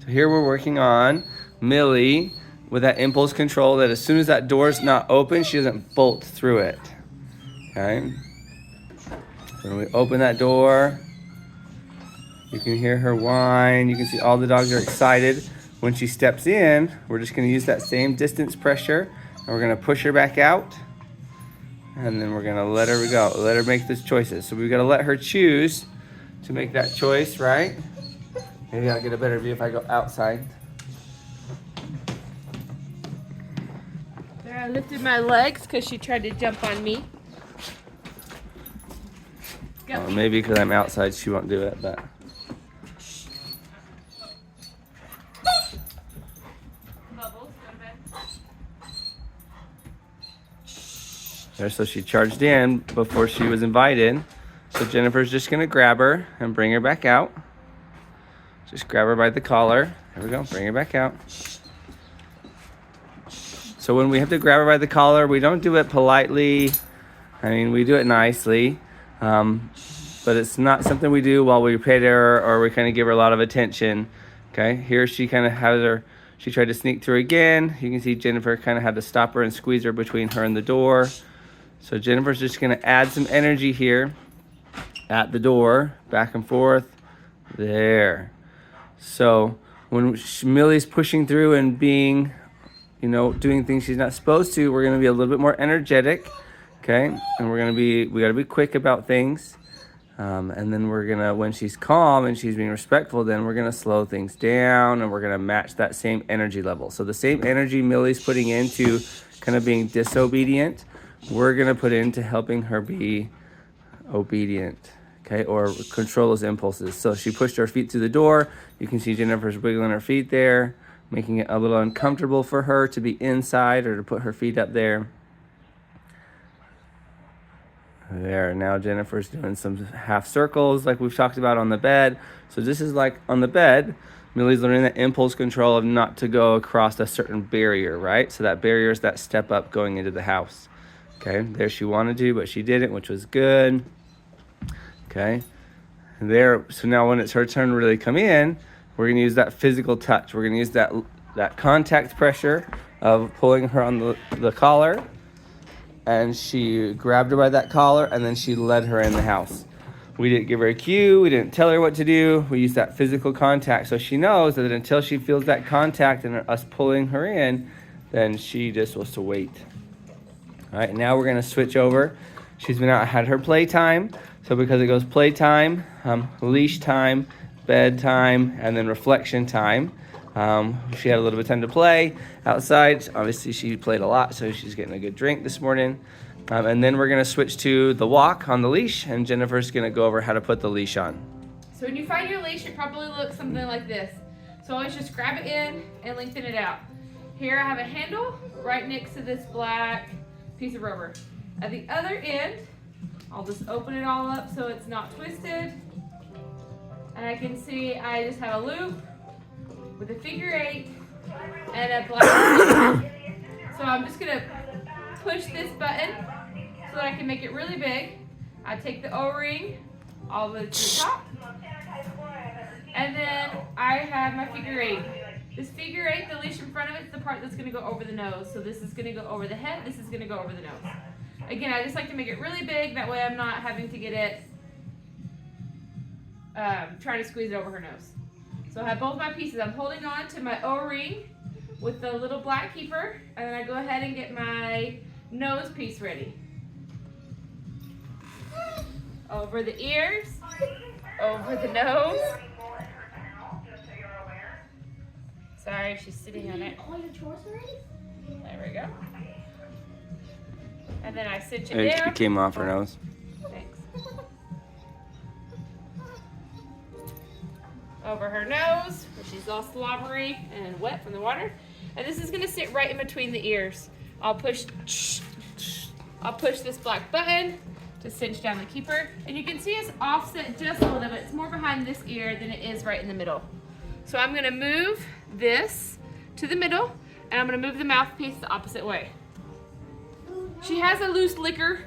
So here we're working on Millie with that impulse control, that as soon as that door's not open, she doesn't bolt through it. Okay? When we open that door, you can hear her whine. You can see all the dogs are excited. When she steps in, we're just gonna use that same distance pressure, and we're gonna push her back out, and then we're gonna let her go. Let her make those choices. So we've gotta let her choose to make that choice, right? Maybe I'll get a better view if I go outside. There, I lifted my legs because she tried to jump on me. Maybe because I'm outside, she won't do it, but. Bubbles, go to bed. There, so she charged in before she was invited. So Jennifer's just gonna grab her and bring her back out. Just grab her by the collar. There we go, bring her back out. So when we have to grab her by the collar, we don't do it politely. I mean, we do it nicely. But it's not something we do while we pet her or we kind of give her a lot of attention. Okay, here she kind of has her, she tried to sneak through again. You can see Jennifer kind of had to stop her and squeeze her between her and the door. So Jennifer's just gonna add some energy here at the door, back and forth, there. So when Millie's pushing through and being, you know, doing things she's not supposed to, we're gonna be a little bit more energetic, okay? And we gotta be quick about things. And then we're gonna, when she's calm and she's being respectful, then we're gonna slow things down and we're gonna match that same energy level. So the same energy Millie's putting into kind of being disobedient, we're gonna put into helping her be obedient, okay, or control those impulses. So she pushed her feet through the door. You can see Jennifer's wiggling her feet there, making it a little uncomfortable for her to be inside or to put her feet up there. There, now Jennifer's doing some half circles like we've talked about on the bed. So this is like on the bed, Millie's learning that impulse control of not to go across a certain barrier, right? So that barrier is that step up going into the house. Okay, there she wanted to, but she didn't, which was good. Okay, and there, so now when it's her turn to really come in, we're gonna use that physical touch. We're gonna use that contact pressure of pulling her on the collar. And she grabbed her by that collar and then she led her in the house. We didn't give her a cue. We didn't tell her what to do. We used that physical contact. So she knows that until she feels that contact and us pulling her in, then she just was to wait. All right, now we're gonna switch over. She's been out, had her playtime. So because it goes playtime, leash time, bedtime, and then reflection time. She had a little bit of time to play outside. Obviously, she played a lot, so she's getting a good drink this morning. And then we're gonna switch to the walk on the leash, and Jennifer's gonna go over how to put the leash on. So when you find your leash, it probably looks something like this. So always just grab it in and lengthen it out. Here I have a handle right next to this black piece of rubber. At the other end, I'll just open it all up so it's not twisted. And I can see I just have a loop with a figure 8 and a black. So I'm just gonna push this button so that I can make it really big. I take the O-ring all the way to the top. And then I have my figure 8. This figure 8, the leash in front of it, is the part that's gonna go over the nose. So this is gonna go over the head, this is gonna go over the nose. Again, I just like to make it really big, that way I'm not having to get it, trying to squeeze it over her nose. So I have both my pieces. I'm holding on to my O-ring with the little black keeper, and then I go ahead and get my nose piece ready. Over the ears, over the nose. Sorry, she's sitting on it. All your chores already? There we go. And then I cinch it It down. came off her nose. Thanks. Over her nose, where she's all slobbery and wet from the water. And this is gonna sit right in between the ears. I'll push this black button to cinch down the keeper. And you can see it's offset just a little bit. It's more behind this ear than it is right in the middle. So I'm gonna move this to the middle, and I'm gonna move the mouthpiece the opposite way. She has a loose licker,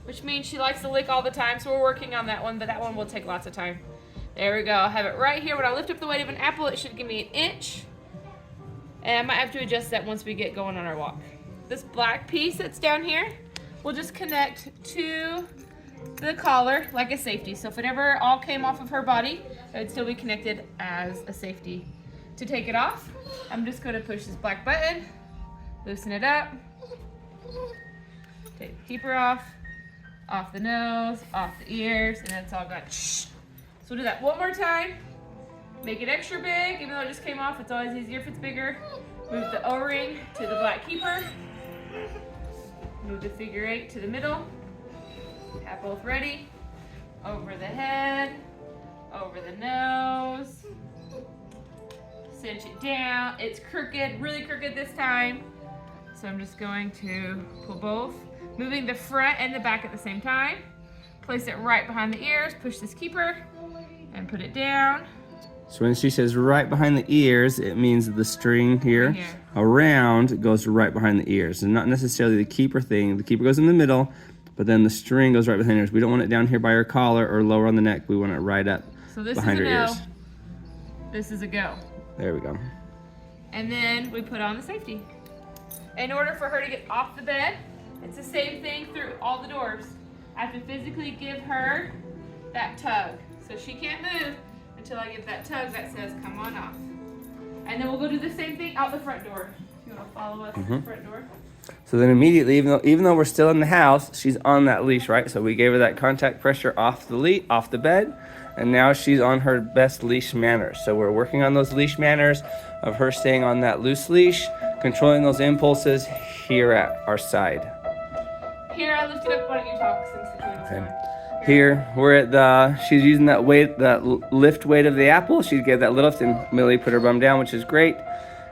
which means she likes to lick all the time, so we're working on that one, but that one will take lots of time. There we go. I have it right here. When I lift up the weight of an apple, it should give me 1 inch. And I might have to adjust that once we get going on our walk. This black piece that's down here will just connect to the collar like a safety. So if it ever all came off of her body, it would still be connected as a safety. To take it off, I'm just going to push this black button, loosen it up, take the keeper off the nose, off the ears, and then it's all gone. So we'll do that one more time. Make it extra big, even though it just came off. It's always easier if it's bigger. Move the O-ring to the black keeper. Move the figure 8 to the middle. Have both ready. Over the head, over the nose. Cinch it down. It's crooked, really crooked this time. So I'm just going to pull both, moving the front and the back at the same time. Place it right behind the ears, push this keeper, and put it down. So when she says right behind the ears, it means the string here around goes right behind the ears. And not necessarily the keeper thing. The keeper goes in the middle, but then the string goes right behind the ears. We don't want it down here by her collar or lower on the neck. We want it right up behind her ears. This is a go. There we go. And then we put on the safety. In order for her to get off the bed, it's the same thing through all the doors. I have to physically give her that tug. So she can't move until I give that tug that says, come on off. And then we'll go do the same thing out the front door. If you want to follow us to the front door. So then immediately, even though we're still in the house, she's on that leash, right? So we gave her that contact pressure off the bed, and now she's on her best leash manners. So we're working on those leash manners of her staying on that loose leash, controlling those impulses here at our side. Here, I lifted up. Why don't you talk since the camera's on? Here, we're at she's using that weight, that lift weight of the apple. She gave that lift, and Millie put her bum down, which is great.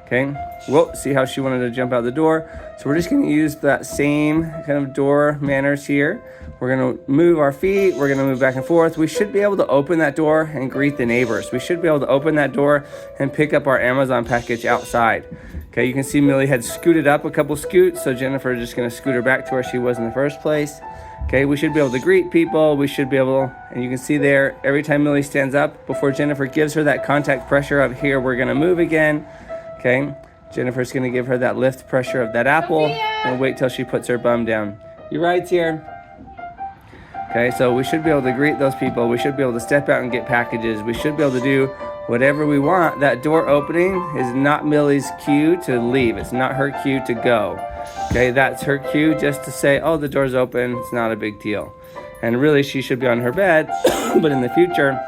Okay, whoa, see how she wanted to jump out the door. So we're just gonna use that same kind of door manners here. We're gonna move our feet, we're gonna move back and forth. We should be able to open that door and greet the neighbors. We should be able to open that door and pick up our Amazon package outside. Okay, you can see Millie had scooted up a couple scoots, so Jennifer is just gonna scoot her back to where she was in the first place. Okay, we should be able to greet people. We should be able, and you can see there, every time Millie stands up, before Jennifer gives her that contact pressure up here, we're gonna move again. Okay, Jennifer's gonna give her that lift pressure of that apple and wait till she puts her bum down. You ride's here. Okay, so we should be able to greet those people. We should be able to step out and get packages. We should be able to do whatever we want. That door opening is not Millie's cue to leave. It's not her cue to go. Okay, that's her cue just to say, oh, the door's open. It's not a big deal. And really, she should be on her bed, but in the future,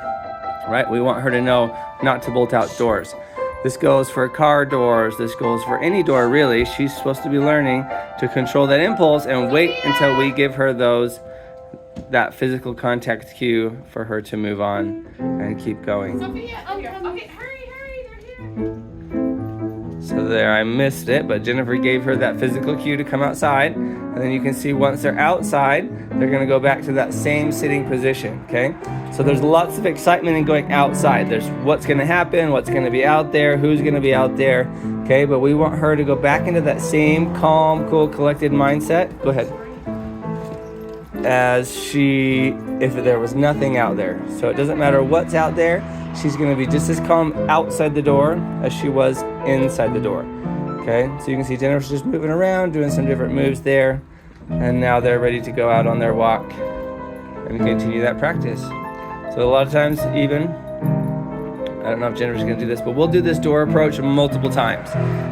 right, we want her to know not to bolt out doors. This goes for car doors. This goes for any door, really. She's supposed to be learning to control that impulse and wait until we give her that physical contact cue for her to move on and keep going. Sophia, okay, hurry, they're here. So there, I missed it, but Jennifer gave her that physical cue to come outside. And then you can see once they're outside, they're gonna go back to that same sitting position, okay? So there's lots of excitement in going outside. There's what's gonna happen, what's gonna be out there, who's gonna be out there, okay? But we want her to go back into that same calm, cool, collected mindset. Go ahead. As if there was nothing out there. So it doesn't matter what's out there, she's gonna be just as calm outside the door as she was inside the door. Okay, so you can see Jennifer's just moving around, doing some different moves there, and now they're ready to go out on their walk and continue that practice. So a lot of times even, I don't know if Jennifer's gonna do this, but we'll do this door approach multiple times.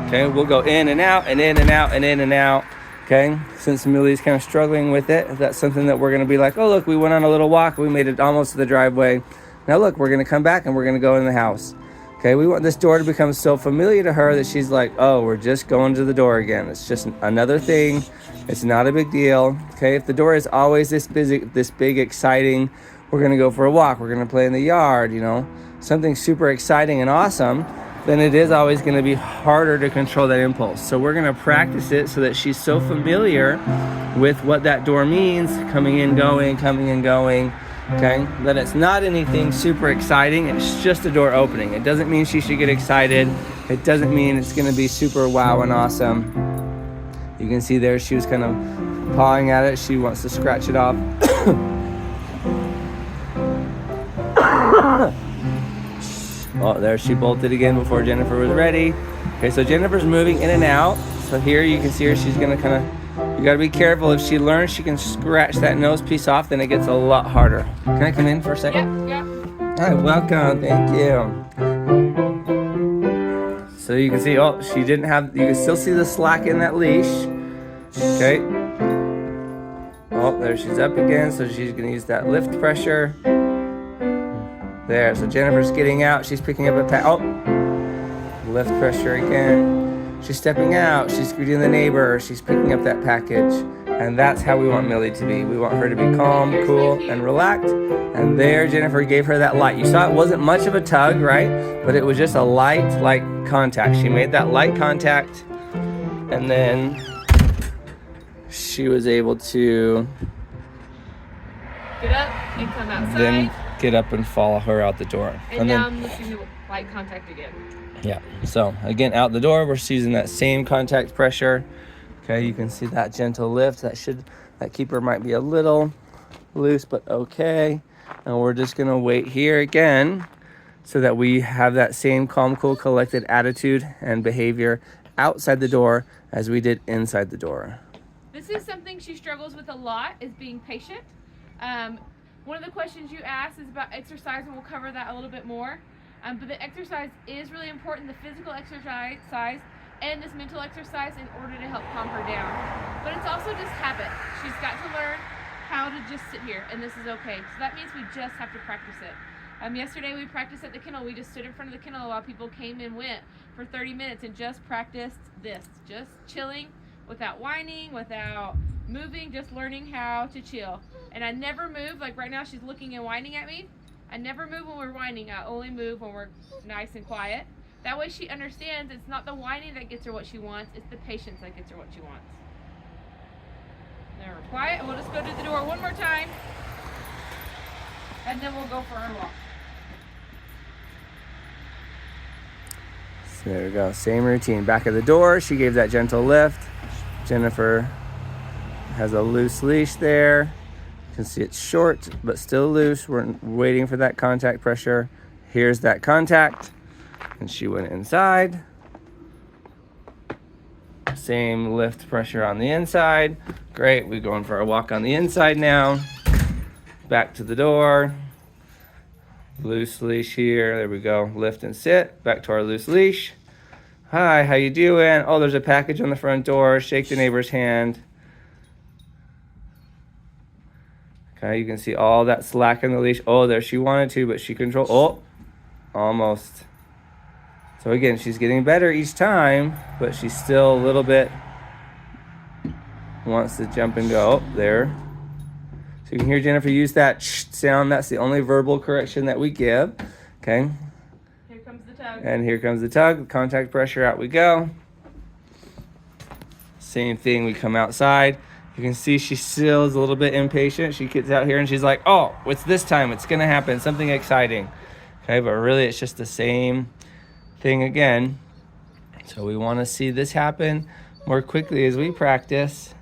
Okay, we'll go in and out and in and out and in and out. Okay, since Millie's kind of struggling with it, that's something that we're gonna be like, oh look, we went on a little walk, we made it almost to the driveway. Now look, we're gonna come back and we're gonna go in the house. Okay, we want this door to become so familiar to her that she's like, oh, we're just going to the door again. It's just another thing. It's not a big deal. Okay, if the door is always this big, exciting, we're gonna go for a walk, we're gonna play in the yard, you know, something super exciting and awesome, then it is always gonna be harder to control that impulse. So we're gonna practice it so that she's so familiar with what that door means, coming and going, okay, that it's not anything super exciting, it's just a door opening. It doesn't mean she should get excited. It doesn't mean it's gonna be super wow and awesome. You can see there she was kind of pawing at it. She wants to scratch it off. Oh, there she bolted again before Jennifer was ready. Okay, so Jennifer's moving in and out. So here you can see her, she's gonna kind of, you gotta be careful. If she learns she can scratch that nose piece off, then it gets a lot harder. Can I come in for a second? Yeah. Hi, welcome, thank you. So you can see, oh, she didn't have, you can still see the slack in that leash. Okay. Oh, there she's up again, so she's gonna use that lift pressure. There, so Jennifer's getting out, she's picking up a oh, lift pressure again. She's stepping out, she's greeting the neighbor, she's picking up that package. And that's how we want Millie to be. We want her to be calm, cool, and relaxed. And there, Jennifer gave her that light. You saw it wasn't much of a tug, right? But it was just a light contact. She made that light contact, and then she was able to Get up and come outside. then get up and follow her out the door. And now I'm lifting the light contact again. Yeah, so again, out the door, we're using that same contact pressure. Okay, you can see that gentle lift. That keeper might be a little loose, but okay. And we're just gonna wait here again so that we have that same calm, cool, collected attitude and behavior outside the door as we did inside the door. This is something she struggles with a lot, is being patient. One of the questions you asked is about exercise, and we'll cover that a little bit more. But the exercise is really important, the physical exercise and this mental exercise, in order to help calm her down. But it's also just habit. She's got to learn how to just sit here, and this is okay. So that means we just have to practice it. Yesterday we practiced at the kennel. We just stood in front of the kennel while people came and went for 30 minutes and just practiced this. Just chilling without whining, without moving, just learning how to chill. And I never move, like right now she's looking and whining at me. I never move when we're whining. I only move when we're nice and quiet. That way she understands it's not the whining that gets her what she wants, it's the patience that gets her what she wants. Now we're quiet, and we'll just go to the door one more time, and then we'll go for our walk. So there we go, same routine. Back at the door, she gave that gentle lift. Jennifer has a loose leash there. You can see it's short, but still loose. We're waiting for that contact pressure. Here's that contact. And she went inside. Same lift pressure on the inside. Great, we're going for a walk on the inside now. Back to the door. Loose leash here, there we go. Lift and sit, back to our loose leash. Hi, how you doing? Oh, there's a package on the front door. Shake the neighbor's hand. Okay, you can see all that slack in the leash. Oh, there she wanted to, but she controlled, oh, almost. So again, she's getting better each time, but she's still a little bit wants to jump and go. Oh, there. So you can hear Jennifer use that sh sound. That's the only verbal correction that we give. Okay. Here comes the tug. And here comes the tug. Contact pressure, out we go. Same thing, we come outside. You can see she still is a little bit impatient. She gets out here and she's like, oh, it's this time. It's going to happen. Something exciting. Okay, but really it's just the same thing again. So we want to see this happen more quickly as we practice.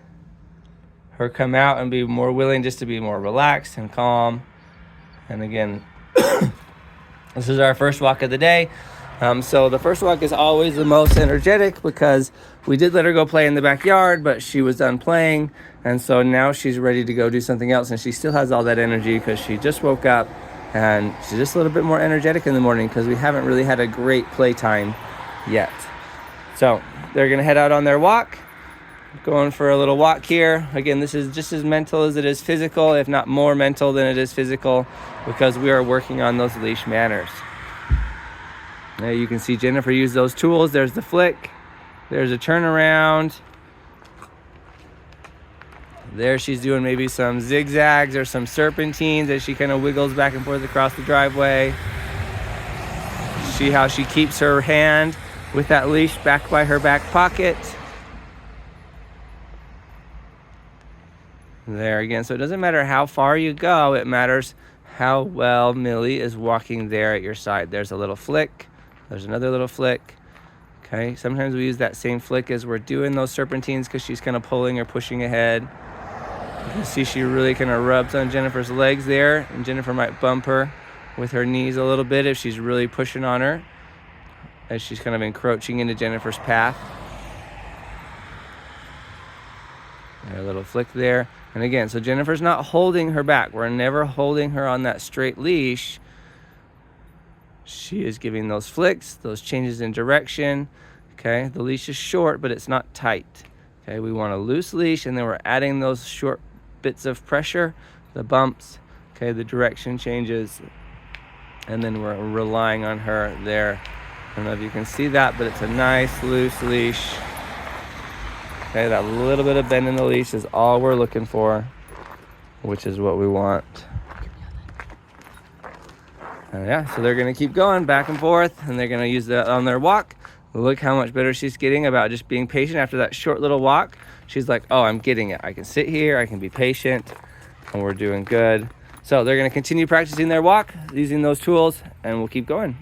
Her come out and be more willing just to be more relaxed and calm. And again, this is our first walk of the day. So the first walk is always the most energetic because we did let her go play in the backyard, but she was done playing. And so now she's ready to go do something else. And she still has all that energy because she just woke up. And she's just a little bit more energetic in the morning because we haven't really had a great playtime yet. So they're going to head out on their walk. Going for a little walk here. Again, this is just as mental as it is physical, if not more mental than it is physical, because we are working on those leash manners. Now you can see Jennifer use those tools. There's the flick. There's a turnaround. There she's doing maybe some zigzags or some serpentines as she kind of wiggles back and forth across the driveway. See how she keeps her hand with that leash back by her back pocket. There again, so it doesn't matter how far you go, it matters how well Millie is walking there at your side. There's a little flick, there's another little flick. Okay, sometimes we use that same flick as we're doing those serpentines because she's kind of pulling or pushing ahead. You can see she really kind of rubs on Jennifer's legs there, and Jennifer might bump her with her knees a little bit if she's really pushing on her, as she's kind of encroaching into Jennifer's path. A little flick there. And again, so Jennifer's not holding her back. We're never holding her on that straight leash. She is giving those flicks, those changes in direction. Okay, the leash is short, but it's not tight. Okay, we want a loose leash, and then we're adding those short bits of pressure, the bumps, okay, the direction changes, and then we're relying on her there. I don't know if you can see that, but it's a nice loose leash. Okay, that little bit of bend in the leash is all we're looking for, which is what we want. And yeah, so they're gonna keep going back and forth, and they're gonna use that on their walk. Look how much better she's getting about just being patient after that short little walk. She's like, oh, I'm getting it. I can sit here, I can be patient, and we're doing good. So they're gonna continue practicing their walk using those tools, and we'll keep going.